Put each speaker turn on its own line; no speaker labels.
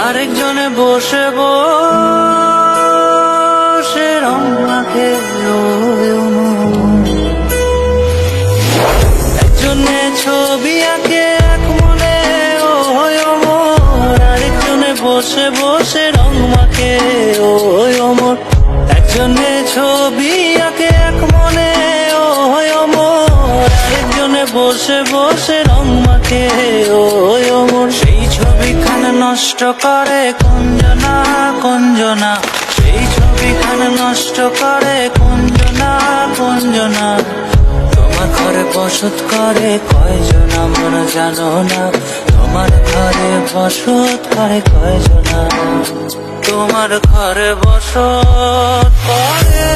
আরেকজনে বসে বসে রং মাখে একজনে ছবি আঁকে এক মনে ও অমর, আরেকজনে বসে বসে রং মাখে ও অমর। একজনে ছবি আঁকে এক মনে ও অমর, আরেকজনে বসে বসে রং মাখে ও অমর। সেই ছবিখানা নষ্ট করে কঞ্জনা কঞ্জনা, সেই ছবিখানা নষ্ট করে কঞ্জনা কঞ্জনা। তোমার ঘরে বসত করে কয়জন আমরা জানো না, তোমার ঘরে বসত করে কয়জনা। তোমার ঘরে বসত করে